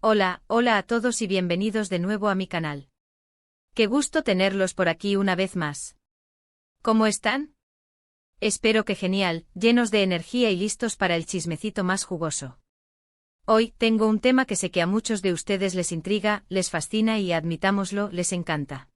Hola, hola a todos y bienvenidos de nuevo a mi canal. Qué gusto tenerlos por aquí una vez más. ¿Cómo están? Espero que genial, llenos de energía y listos para el chismecito más jugoso. Hoy tengo un tema que sé que a muchos de ustedes les intriga, les fascina y, admitámoslo, les encanta.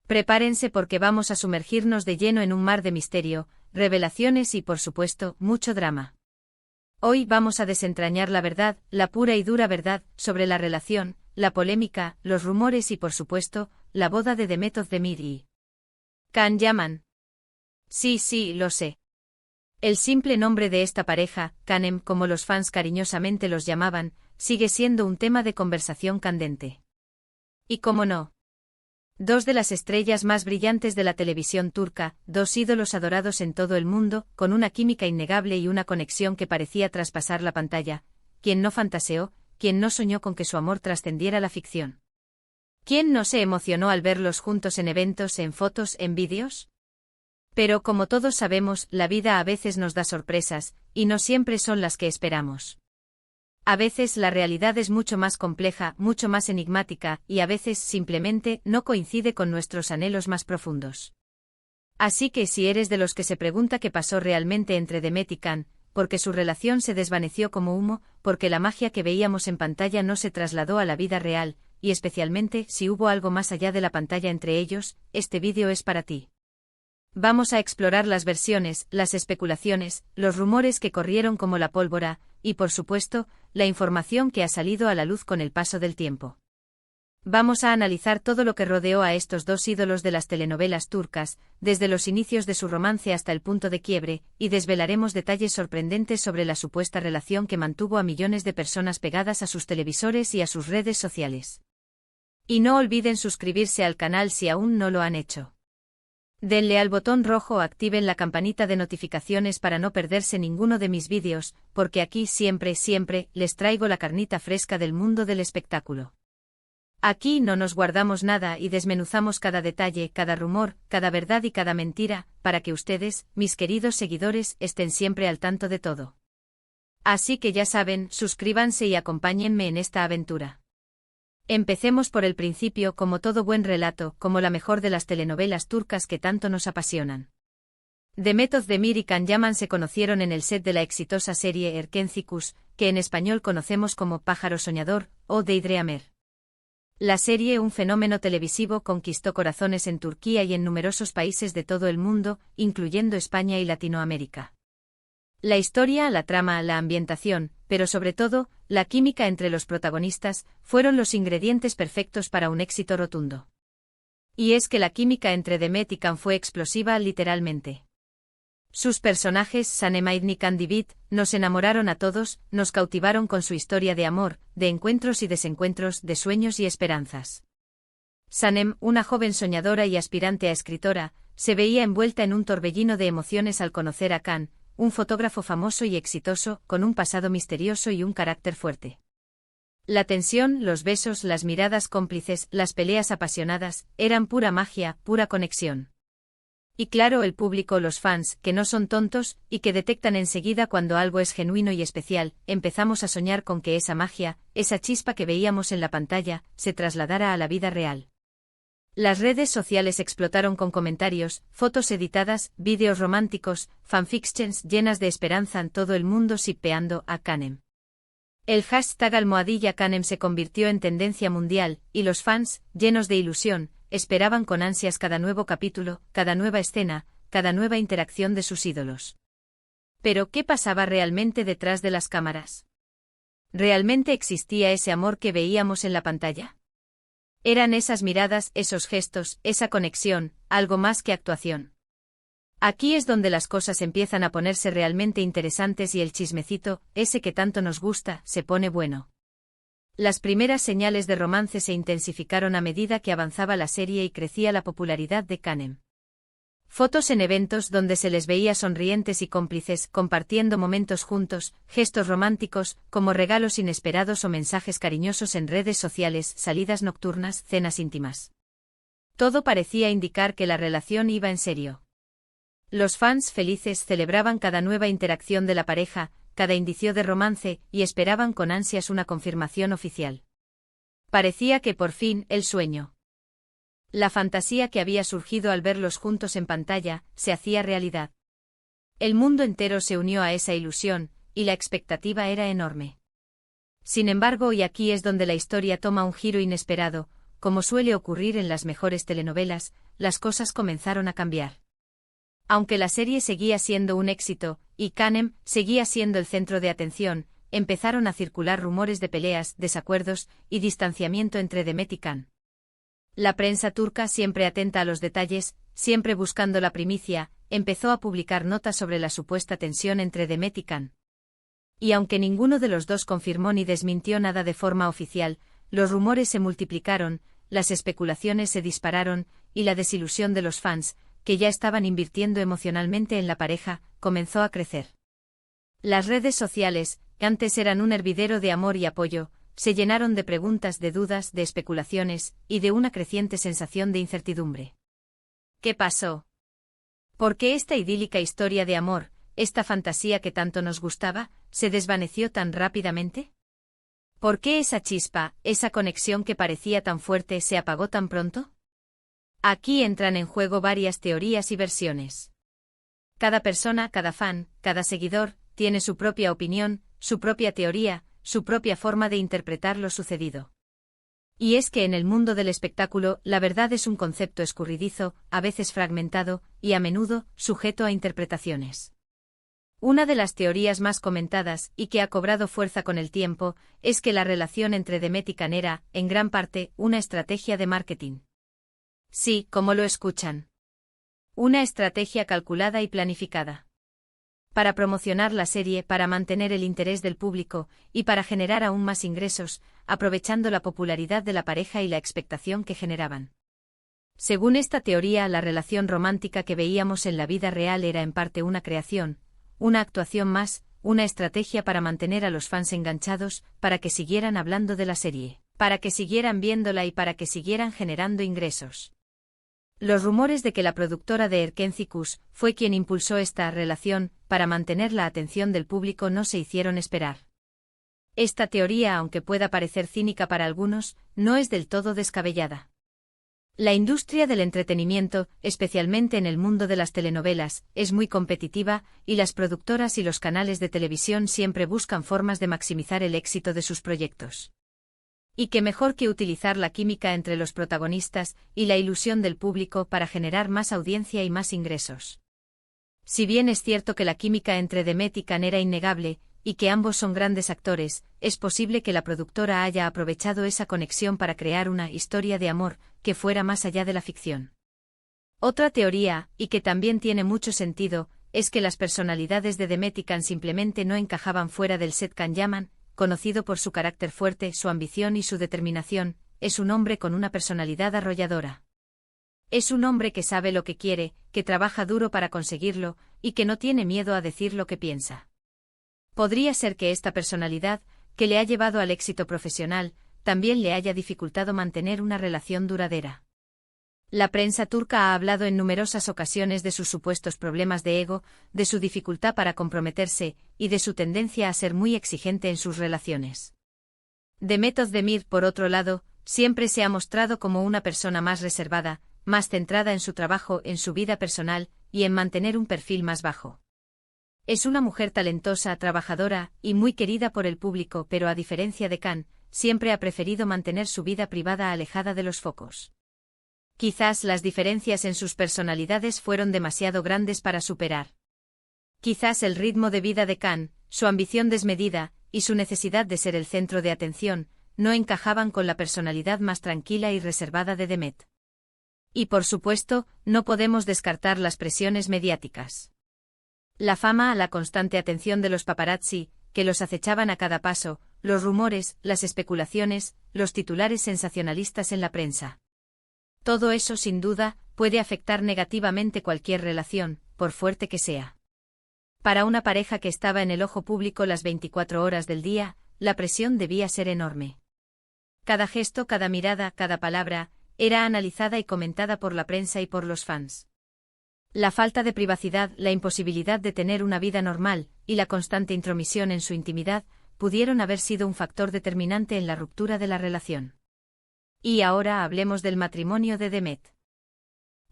Prepárense porque vamos a sumergirnos de lleno en un mar de misterio, revelaciones y, por supuesto, mucho drama. Hoy vamos a desentrañar la verdad, la pura y dura verdad, sobre la relación, la polémica, los rumores y por supuesto, la boda de Demet Özdemir y Can Yaman. Sí, lo sé. El simple nombre de esta pareja, Canem, como los fans cariñosamente los llamaban, sigue siendo un tema de conversación candente. Y cómo no. Dos de las estrellas más brillantes de la televisión turca, dos ídolos adorados en todo el mundo, con una química innegable y una conexión que parecía traspasar la pantalla. ¿Quién no fantaseó, quién no soñó con que su amor trascendiera la ficción? ¿Quién no se emocionó al verlos juntos en eventos, en fotos, en vídeos? Pero como todos sabemos, la vida a veces nos da sorpresas, y no siempre son las que esperamos. A veces la realidad es mucho más compleja, mucho más enigmática, y a veces simplemente no coincide con nuestros anhelos más profundos. Así que si eres de los que se pregunta qué pasó realmente entre Demet y Can, porque su relación se desvaneció como humo, porque la magia que veíamos en pantalla no se trasladó a la vida real, y especialmente si hubo algo más allá de la pantalla entre ellos, este vídeo es para ti. Vamos a explorar las versiones, las especulaciones, los rumores que corrieron como la pólvora, y por supuesto, la información que ha salido a la luz con el paso del tiempo. Vamos a analizar todo lo que rodeó a estos dos ídolos de las telenovelas turcas, desde los inicios de su romance hasta el punto de quiebre, y desvelaremos detalles sorprendentes sobre la supuesta relación que mantuvo a millones de personas pegadas a sus televisores y a sus redes sociales. Y no olviden suscribirse al canal si aún no lo han hecho. Denle al botón rojo o activen la campanita de notificaciones para no perderse ninguno de mis vídeos, porque aquí siempre, les traigo la carnita fresca del mundo del espectáculo. Aquí no nos guardamos nada y desmenuzamos cada detalle, cada rumor, cada verdad y cada mentira, para que ustedes, mis queridos seguidores, estén siempre al tanto de todo. Así que ya saben, suscríbanse y acompáñenme en esta aventura. Empecemos por el principio, como todo buen relato, como la mejor de las telenovelas turcas que tanto nos apasionan. Demet Özdemir y Can Yaman se conocieron en el set de la exitosa serie Erkencikus, que en español conocemos como Pájaro Soñador, o Daydreamer. La serie, un fenómeno televisivo, conquistó corazones en Turquía y en numerosos países de todo el mundo, incluyendo España y Latinoamérica. La historia, la trama, la ambientación, pero sobre todo, la química entre los protagonistas, fueron los ingredientes perfectos para un éxito rotundo. Y es que la química entre Demet y Can fue explosiva literalmente. Sus personajes, Sanem y Candivit, nos enamoraron a todos, nos cautivaron con su historia de amor, de encuentros y desencuentros, de sueños y esperanzas. Sanem, una joven soñadora y aspirante a escritora, se veía envuelta en un torbellino de emociones al conocer a Can, un fotógrafo famoso y exitoso, con un pasado misterioso y un carácter fuerte. La tensión, los besos, las miradas cómplices, las peleas apasionadas, eran pura magia, pura conexión. Y claro, el público, los fans, que no son tontos, y que detectan enseguida cuando algo es genuino y especial, empezamos a soñar con que esa magia, esa chispa que veíamos en la pantalla, se trasladara a la vida real. Las redes sociales explotaron con comentarios, fotos editadas, vídeos románticos, fanfictions llenas de esperanza en todo el mundo shippeando a Canem. El hashtag #Canem se convirtió en tendencia mundial, y los fans, llenos de ilusión, esperaban con ansias cada nuevo capítulo, cada nueva escena, cada nueva interacción de sus ídolos. Pero ¿qué pasaba realmente detrás de las cámaras? ¿Realmente existía ese amor que veíamos en la pantalla? ¿Eran esas miradas, esos gestos, esa conexión, algo más que actuación? Aquí es donde las cosas empiezan a ponerse realmente interesantes y el chismecito, ese que tanto nos gusta, se pone bueno. Las primeras señales de romance se intensificaron a medida que avanzaba la serie y crecía la popularidad de Canem. Fotos en eventos donde se les veía sonrientes y cómplices, compartiendo momentos juntos, gestos románticos, como regalos inesperados o mensajes cariñosos en redes sociales, salidas nocturnas, cenas íntimas. Todo parecía indicar que la relación iba en serio. Los fans felices celebraban cada nueva interacción de la pareja, cada indicio de romance, y esperaban con ansias una confirmación oficial. Parecía que por fin, el sueño. La fantasía que había surgido al verlos juntos en pantalla, se hacía realidad. El mundo entero se unió a esa ilusión, y la expectativa era enorme. Sin embargo, y aquí es donde la historia toma un giro inesperado, como suele ocurrir en las mejores telenovelas, las cosas comenzaron a cambiar. Aunque la serie seguía siendo un éxito, y Kanem seguía siendo el centro de atención, empezaron a circular rumores de peleas, desacuerdos y distanciamiento entre Demet y Can. La prensa turca, siempre atenta a los detalles, siempre buscando la primicia, empezó a publicar notas sobre la supuesta tensión entre Demet y Can. Y aunque ninguno de los dos confirmó ni desmintió nada de forma oficial, los rumores se multiplicaron, las especulaciones se dispararon, y la desilusión de los fans, que ya estaban invirtiendo emocionalmente en la pareja, comenzó a crecer. Las redes sociales, que antes eran un hervidero de amor y apoyo, se llenaron de preguntas, de dudas, de especulaciones, y de una creciente sensación de incertidumbre. ¿Qué pasó? ¿Por qué esta idílica historia de amor, esta fantasía que tanto nos gustaba, se desvaneció tan rápidamente? ¿Por qué esa chispa, esa conexión que parecía tan fuerte, se apagó tan pronto? Aquí entran en juego varias teorías y versiones. Cada persona, cada fan, cada seguidor, tiene su propia opinión, su propia teoría, su propia forma de interpretar lo sucedido. Y es que en el mundo del espectáculo, la verdad es un concepto escurridizo, a veces fragmentado, y a menudo, sujeto a interpretaciones. Una de las teorías más comentadas, y que ha cobrado fuerza con el tiempo, es que la relación entre Demet y Can era, en gran parte, una estrategia de marketing. Sí, como lo escuchan. Una estrategia calculada y planificada. Para promocionar la serie, para mantener el interés del público, y para generar aún más ingresos, aprovechando la popularidad de la pareja y la expectación que generaban. Según esta teoría, la relación romántica que veíamos en la vida real era en parte una creación, una actuación más, una estrategia para mantener a los fans enganchados, para que siguieran hablando de la serie, para que siguieran viéndola y para que siguieran generando ingresos. Los rumores de que la productora de Erkenci Kuş fue quien impulsó esta relación, para mantener la atención del público, no se hicieron esperar. Esta teoría, aunque pueda parecer cínica para algunos, no es del todo descabellada. La industria del entretenimiento, especialmente en el mundo de las telenovelas, es muy competitiva, y las productoras y los canales de televisión siempre buscan formas de maximizar el éxito de sus proyectos. Y qué mejor que utilizar la química entre los protagonistas y la ilusión del público para generar más audiencia y más ingresos. Si bien es cierto que la química entre Demet y Can era innegable, y que ambos son grandes actores, es posible que la productora haya aprovechado esa conexión para crear una historia de amor que fuera más allá de la ficción. Otra teoría, y que también tiene mucho sentido, es que las personalidades de Demet y Can simplemente no encajaban fuera del set. Can Yaman, conocido por su carácter fuerte, su ambición y su determinación, es un hombre con una personalidad arrolladora. Es un hombre que sabe lo que quiere, que trabaja duro para conseguirlo, y que no tiene miedo a decir lo que piensa. Podría ser que esta personalidad, que le ha llevado al éxito profesional, también le haya dificultado mantener una relación duradera. La prensa turca ha hablado en numerosas ocasiones de sus supuestos problemas de ego, de su dificultad para comprometerse, y de su tendencia a ser muy exigente en sus relaciones. Demet Özdemir, por otro lado, siempre se ha mostrado como una persona más reservada, más centrada en su trabajo, en su vida personal, y en mantener un perfil más bajo. Es una mujer talentosa, trabajadora, y muy querida por el público, pero a diferencia de Can, siempre ha preferido mantener su vida privada alejada de los focos. Quizás las diferencias en sus personalidades fueron demasiado grandes para superar. Quizás el ritmo de vida de Can, su ambición desmedida, y su necesidad de ser el centro de atención, no encajaban con la personalidad más tranquila y reservada de Demet. Y por supuesto, no podemos descartar las presiones mediáticas. La fama, la constante atención de los paparazzi, que los acechaban a cada paso, los rumores, las especulaciones, los titulares sensacionalistas en la prensa. Todo eso, sin duda, puede afectar negativamente cualquier relación, por fuerte que sea. Para una pareja que estaba en el ojo público las 24 horas del día, la presión debía ser enorme. Cada gesto, cada mirada, cada palabra, era analizada y comentada por la prensa y por los fans. La falta de privacidad, la imposibilidad de tener una vida normal, y la constante intromisión en su intimidad, pudieron haber sido un factor determinante en la ruptura de la relación. Y ahora hablemos del matrimonio de Demet.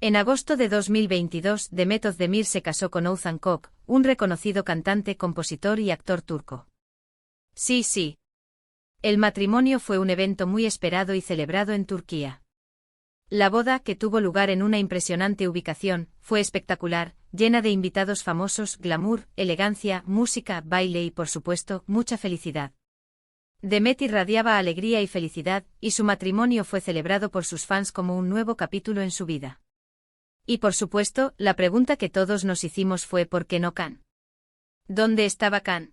En agosto de 2022, Demet Özdemir se casó con Oğuzhan Koç, un reconocido cantante, compositor y actor turco. Sí. El matrimonio fue un evento muy esperado y celebrado en Turquía. La boda, que tuvo lugar en una impresionante ubicación, fue espectacular, llena de invitados famosos, glamour, elegancia, música, baile y, por supuesto, mucha felicidad. Demet irradiaba alegría y felicidad, y su matrimonio fue celebrado por sus fans como un nuevo capítulo en su vida. Y por supuesto, la pregunta que todos nos hicimos fue ¿por qué no Can? ¿Dónde estaba Can?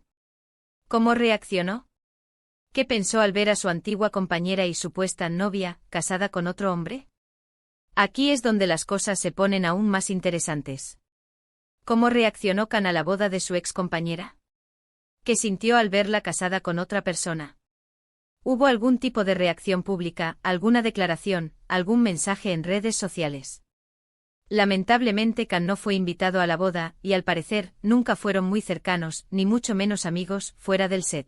¿Cómo reaccionó? ¿Qué pensó al ver a su antigua compañera y supuesta novia, casada con otro hombre? Aquí es donde las cosas se ponen aún más interesantes. ¿Cómo reaccionó Can a la boda de su ex compañera? ¿Qué sintió al verla casada con otra persona? ¿Hubo algún tipo de reacción pública, alguna declaración, algún mensaje en redes sociales? Lamentablemente Can no fue invitado a la boda, y al parecer, nunca fueron muy cercanos, ni mucho menos amigos, fuera del set.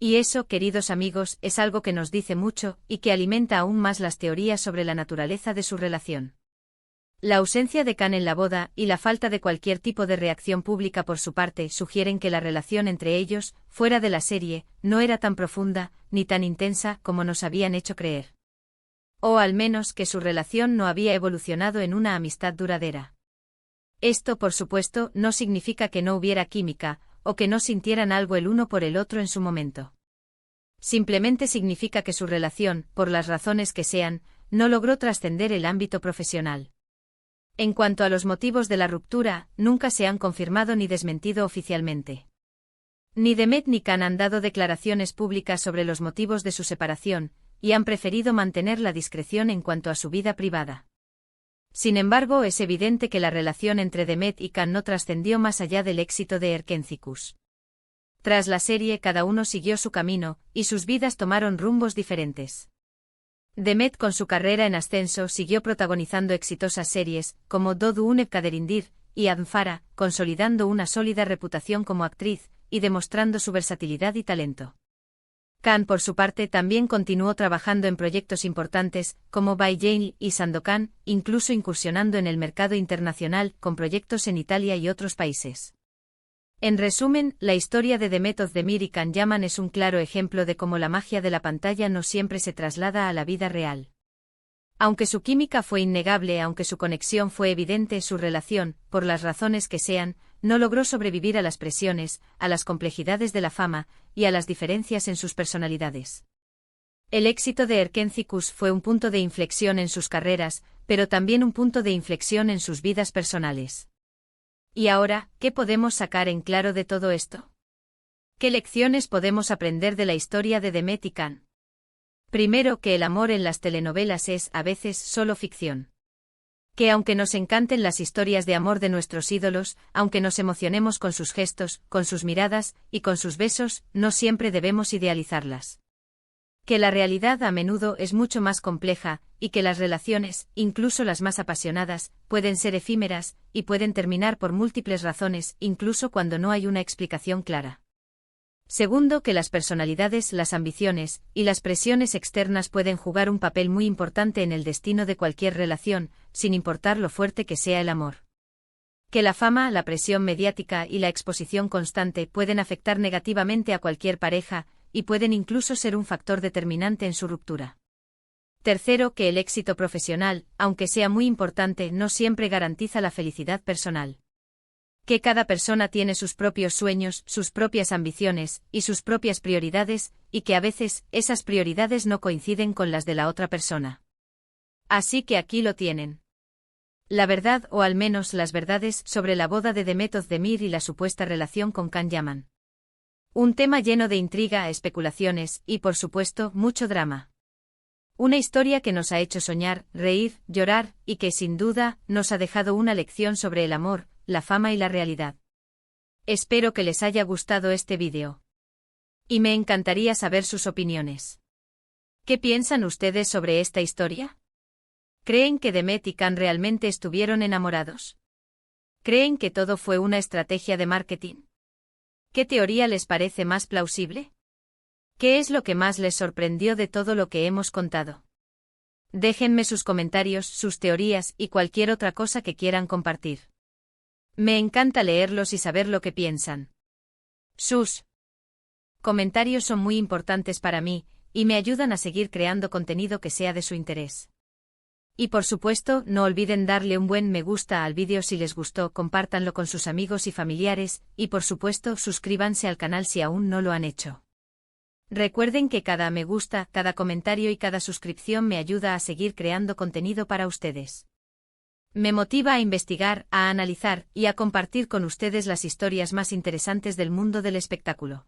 Y eso, queridos amigos, es algo que nos dice mucho, y que alimenta aún más las teorías sobre la naturaleza de su relación. La ausencia de Can en la boda, y la falta de cualquier tipo de reacción pública por su parte, sugieren que la relación entre ellos, fuera de la serie, no era tan profunda, ni tan intensa como nos habían hecho creer. O al menos que su relación no había evolucionado en una amistad duradera. Esto, por supuesto, no significa que no hubiera química, o que no sintieran algo el uno por el otro en su momento. Simplemente significa que su relación, por las razones que sean, no logró trascender el ámbito profesional. En cuanto a los motivos de la ruptura, nunca se han confirmado ni desmentido oficialmente. Ni Demet ni Can han dado declaraciones públicas sobre los motivos de su separación, y han preferido mantener la discreción en cuanto a su vida privada. Sin embargo, es evidente que la relación entre Demet y Can no trascendió más allá del éxito de Erkenci. Tras la serie, cada uno siguió su camino, y sus vidas tomaron rumbos diferentes. Demet, con su carrera en ascenso, siguió protagonizando exitosas series, como Doğduğun Kaderindir, y Adnfara, consolidando una sólida reputación como actriz, y demostrando su versatilidad y talento. Can, por su parte, también continuó trabajando en proyectos importantes, como Bay Jane y Sandokan, incluso incursionando en el mercado internacional, con proyectos en Italia y otros países. En resumen, la historia de Demet Özdemir y Can Yaman es un claro ejemplo de cómo la magia de la pantalla no siempre se traslada a la vida real. Aunque su química fue innegable, aunque su conexión fue evidente, su relación, por las razones que sean, no logró sobrevivir a las presiones, a las complejidades de la fama, y a las diferencias en sus personalidades. El éxito de Erkenci fue un punto de inflexión en sus carreras, pero también un punto de inflexión en sus vidas personales. Y ahora, ¿qué podemos sacar en claro de todo esto? ¿Qué lecciones podemos aprender de la historia de Demet y Can? Primero, que el amor en las telenovelas es, a veces, solo ficción. Que aunque nos encanten las historias de amor de nuestros ídolos, aunque nos emocionemos con sus gestos, con sus miradas, y con sus besos, no siempre debemos idealizarlas. Que la realidad a menudo es mucho más compleja, y que las relaciones, incluso las más apasionadas, pueden ser efímeras, y pueden terminar por múltiples razones, incluso cuando no hay una explicación clara. Segundo, que las personalidades, las ambiciones, y las presiones externas pueden jugar un papel muy importante en el destino de cualquier relación, sin importar lo fuerte que sea el amor. Que la fama, la presión mediática y la exposición constante pueden afectar negativamente a cualquier pareja, y pueden incluso ser un factor determinante en su ruptura. Tercero, que el éxito profesional, aunque sea muy importante, no siempre garantiza la felicidad personal. Que cada persona tiene sus propios sueños, sus propias ambiciones, y sus propias prioridades, y que a veces, esas prioridades no coinciden con las de la otra persona. Así que aquí lo tienen. La verdad, o al menos las verdades, sobre la boda de Demet Özdemir y la supuesta relación con Can Yaman. Un tema lleno de intriga, especulaciones, y por supuesto, mucho drama. Una historia que nos ha hecho soñar, reír, llorar, y que sin duda, nos ha dejado una lección sobre el amor, la fama y la realidad. Espero que les haya gustado este vídeo. Y me encantaría saber sus opiniones. ¿Qué piensan ustedes sobre esta historia? ¿Creen que Demet y Can realmente estuvieron enamorados? ¿Creen que todo fue una estrategia de marketing? ¿Qué teoría les parece más plausible? ¿Qué es lo que más les sorprendió de todo lo que hemos contado? Déjenme sus comentarios, sus teorías y cualquier otra cosa que quieran compartir. Me encanta leerlos y saber lo que piensan. Sus comentarios son muy importantes para mí, y me ayudan a seguir creando contenido que sea de su interés. Y por supuesto, no olviden darle un buen me gusta al vídeo si les gustó, compártanlo con sus amigos y familiares, y por supuesto, suscríbanse al canal si aún no lo han hecho. Recuerden que cada me gusta, cada comentario y cada suscripción me ayuda a seguir creando contenido para ustedes. Me motiva a investigar, a analizar y a compartir con ustedes las historias más interesantes del mundo del espectáculo.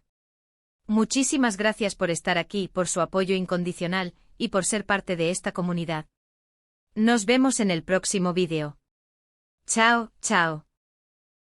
Muchísimas gracias por estar aquí, por su apoyo incondicional, y por ser parte de esta comunidad. Nos vemos en el próximo vídeo. Chao, chao.